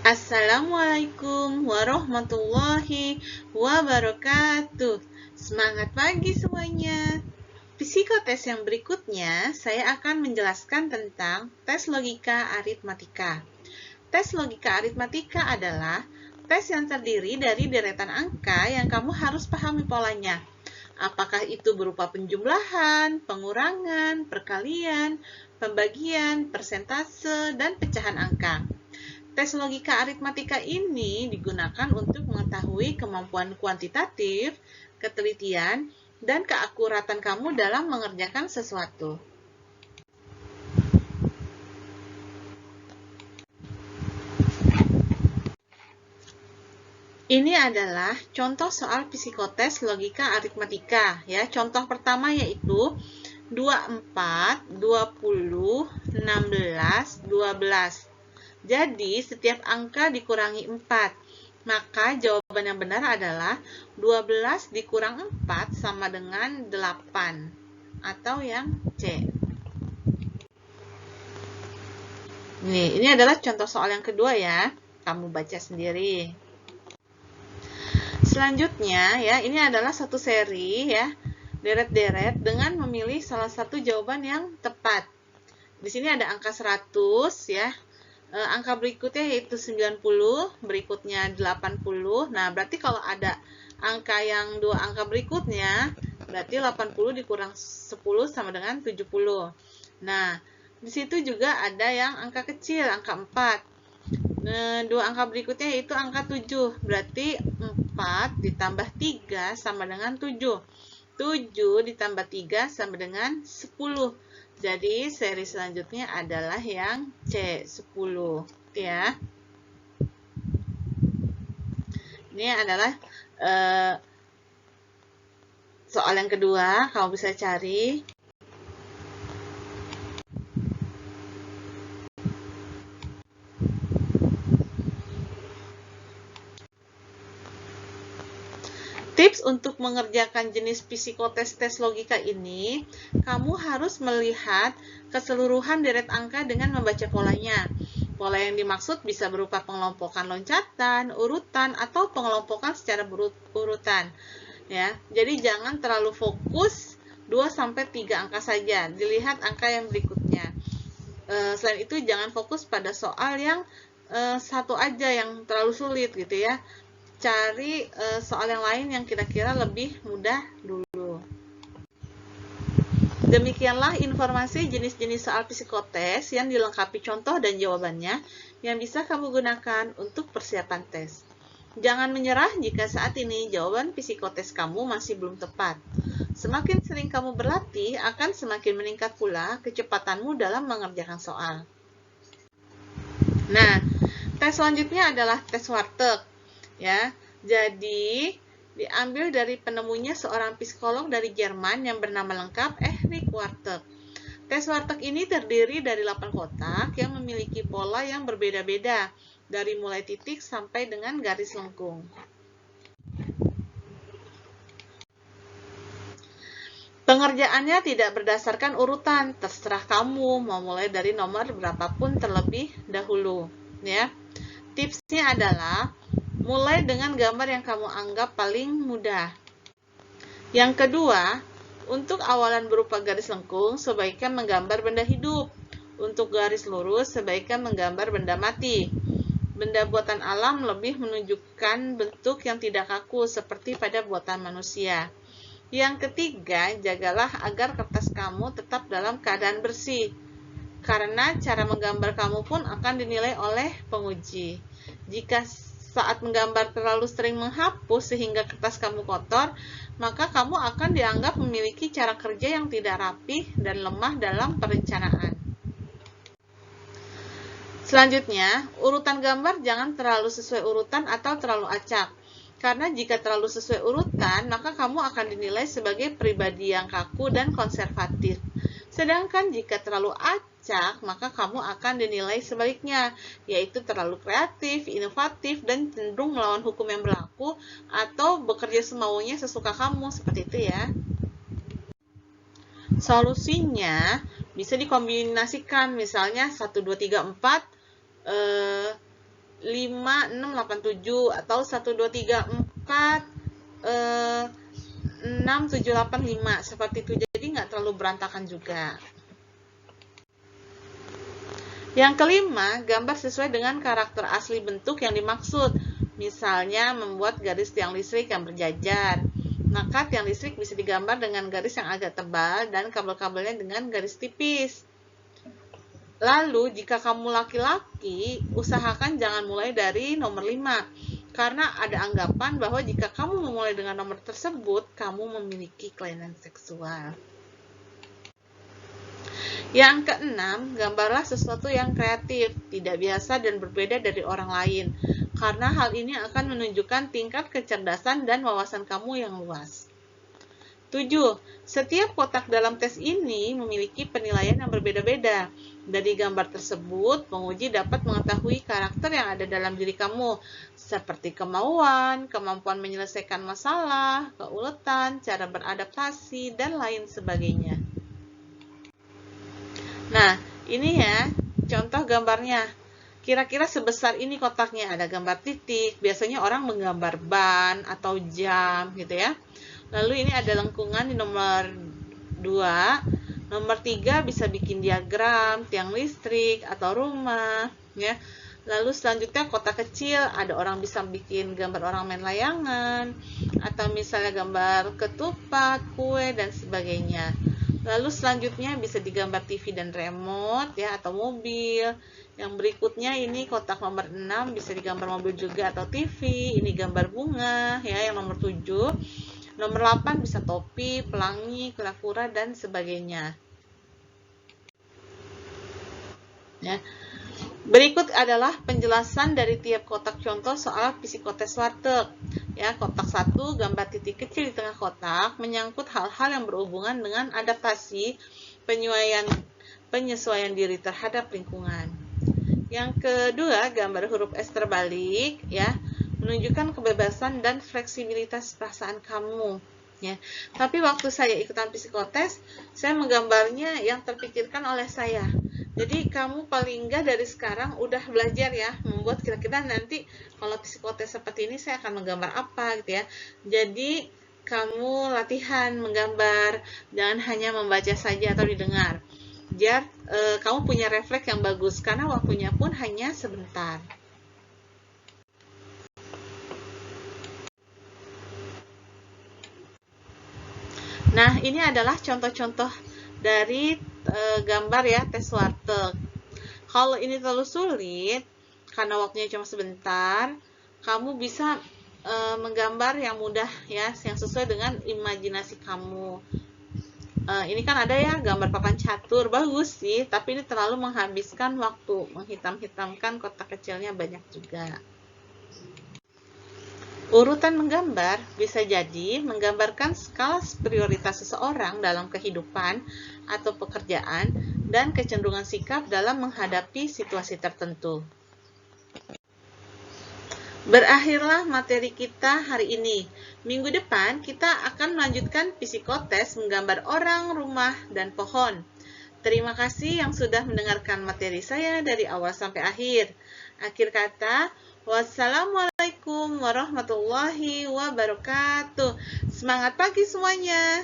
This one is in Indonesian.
Assalamualaikum warahmatullahi wabarakatuh. Semangat pagi semuanya. Psikotes yang berikutnya, saya akan menjelaskan tentang tes logika aritmatika. Tes logika aritmatika adalah tes yang terdiri dari deretan angka yang kamu harus pahami polanya. Apakah itu berupa penjumlahan, pengurangan, perkalian, pembagian, persentase, dan pecahan angka. Tes logika aritmatika ini digunakan untuk mengetahui kemampuan kuantitatif, ketelitian, dan keakuratan kamu dalam mengerjakan sesuatu. Ini adalah contoh soal psikotes logika aritmatika ya. Contoh pertama yaitu 24, 20, 16, 12. Jadi, setiap angka dikurangi 4. Maka jawaban yang benar adalah 12 dikurang 4 sama dengan 8. Atau yang C. Ini adalah contoh soal yang kedua ya. Kamu baca sendiri. Selanjutnya ya, ini adalah satu seri ya. Deret-deret dengan memilih salah satu jawaban yang tepat. Di sini ada angka 100 ya. Angka berikutnya yaitu 90, berikutnya 80. Nah, berarti kalau ada angka yang dua angka berikutnya, berarti 80 dikurang 10 sama dengan 70. Nah, di situ juga ada yang angka kecil, angka 4. Dua angka berikutnya yaitu angka 7, berarti 4 ditambah 3 sama dengan 7. 7 ditambah 3 sama dengan 10. Jadi, seri selanjutnya adalah yang C10 ya. Ini adalah soal yang kedua, kamu bisa cari. Tips untuk mengerjakan jenis psikotes tes logika ini, kamu harus melihat keseluruhan deret angka dengan membaca polanya. Pola yang dimaksud bisa berupa pengelompokan loncatan, urutan, atau pengelompokan secara berurutan. Ya, jadi jangan terlalu fokus 2-3 angka saja. Dilihat angka yang berikutnya. Selain itu, jangan fokus pada soal yang satu aja yang terlalu sulit gitu ya. Cari soal yang lain yang kira-kira lebih mudah dulu. Demikianlah informasi jenis-jenis soal psikotes yang dilengkapi contoh dan jawabannya yang bisa kamu gunakan untuk persiapan tes. Jangan menyerah jika saat ini jawaban psikotes kamu masih belum tepat. Semakin sering kamu berlatih, akan semakin meningkat pula kecepatanmu dalam mengerjakan soal. Nah, tes selanjutnya adalah tes warteg. Ya, jadi diambil dari penemunya seorang psikolog dari Jerman yang bernama lengkap Erich Warteg. Tes warteg ini terdiri dari 8 kotak yang memiliki pola yang berbeda-beda, dari mulai titik sampai dengan garis lengkung. Pengerjaannya tidak berdasarkan urutan, terserah kamu mau mulai dari nomor berapapun terlebih dahulu. Ya, tipsnya adalah mulai dengan gambar yang kamu anggap paling mudah. Yang kedua, untuk awalan berupa garis lengkung, sebaiknya menggambar benda hidup. Untuk garis lurus, sebaiknya menggambar benda mati. Benda buatan alam lebih menunjukkan bentuk yang tidak kaku seperti pada buatan manusia. Yang ketiga, jagalah agar kertas kamu tetap dalam keadaan bersih. Karena cara menggambar kamu pun akan dinilai oleh penguji. Jika saat menggambar terlalu sering menghapus sehingga kertas kamu kotor, maka kamu akan dianggap memiliki cara kerja yang tidak rapi dan lemah dalam perencanaan. Selanjutnya, urutan gambar jangan terlalu sesuai urutan atau terlalu acak. Karena jika terlalu sesuai urutan, maka kamu akan dinilai sebagai pribadi yang kaku dan konservatif. Sedangkan jika terlalu acak, maka kamu akan dinilai sebaliknya, yaitu terlalu kreatif, inovatif, dan cenderung melawan hukum yang berlaku, atau bekerja semaunya sesuka kamu, seperti itu ya. Solusinya bisa dikombinasikan, misalnya 1, 2, 3, 4, 5, 5, 6, 8, 7 atau 1, 2, 3, 4, 6, 7, 8, 5 seperti itu. Jadi nggak terlalu berantakan juga. Yang kelima, gambar sesuai dengan karakter asli bentuk yang dimaksud. Misalnya membuat garis tiang listrik yang berjajar. Maka tiang listrik bisa digambar dengan garis yang agak tebal dan kabel-kabelnya dengan garis tipis. Lalu, jika kamu laki-laki, usahakan jangan mulai dari nomor 5. Karena ada anggapan bahwa jika kamu memulai dengan nomor tersebut, kamu memiliki kelainan seksual. Yang keenam, gambarlah sesuatu yang kreatif, tidak biasa dan berbeda dari orang lain. Karena hal ini akan menunjukkan tingkat kecerdasan dan wawasan kamu yang luas. 7. Setiap kotak dalam tes ini memiliki penilaian yang berbeda-beda. Dari gambar tersebut, penguji dapat mengetahui karakter yang ada dalam diri kamu, seperti kemauan, kemampuan menyelesaikan masalah, keuletan, cara beradaptasi, dan lain sebagainya. Nah, ini ya, contoh gambarnya. Kira-kira sebesar ini kotaknya, ada gambar titik, biasanya orang menggambar ban atau jam gitu ya. Lalu ini ada lengkungan di nomor 2. Nomor 3 bisa bikin diagram, tiang listrik, atau rumah. Ya. Lalu selanjutnya kotak kecil, ada orang bisa bikin gambar orang main layangan, atau misalnya gambar ketupat, kue, dan sebagainya. Lalu selanjutnya bisa digambar TV dan remote, ya, atau mobil. Yang berikutnya ini kotak nomor 6 bisa digambar mobil juga atau TV. Ini gambar bunga, ya, yang nomor 7. Nomor 8 bisa topi, pelangi, kura-kura, dan sebagainya. Ya. Berikut adalah penjelasan dari tiap kotak contoh soal psikotes warteg. Ya, kotak 1, gambar titik kecil di tengah kotak, menyangkut hal-hal yang berhubungan dengan adaptasi, penyesuaian diri terhadap lingkungan. Yang kedua, gambar huruf S terbalik, ya, menunjukkan kebebasan dan fleksibilitas perasaan kamu. Ya. Tapi waktu saya ikutan psikotes, saya menggambarnya yang terpikirkan oleh saya. Jadi kamu paling enggak dari sekarang udah belajar ya, membuat kira-kira nanti kalau psikotes seperti ini saya akan menggambar apa gitu ya. Jadi kamu latihan menggambar, jangan hanya membaca saja atau didengar. Biar kamu punya refleks yang bagus, karena waktunya pun hanya sebentar. Nah, ini adalah contoh-contoh dari gambar ya, tes warteg. Kalau ini terlalu sulit, karena waktunya cuma sebentar, kamu bisa menggambar yang mudah ya, yang sesuai dengan imajinasi kamu. Ini kan ada ya gambar papan catur, bagus sih, tapi ini terlalu menghabiskan waktu, menghitam-hitamkan kotak kecilnya banyak juga. Urutan menggambar bisa jadi menggambarkan skala prioritas seseorang dalam kehidupan atau pekerjaan dan kecenderungan sikap dalam menghadapi situasi tertentu. Berakhirlah materi kita hari ini. Minggu depan kita akan melanjutkan psikotes menggambar orang, rumah, dan pohon. Terima kasih yang sudah mendengarkan materi saya dari awal sampai akhir. Akhir kata, wassalamualaikum warahmatullahi wabarakatuh. Semangat pagi semuanya.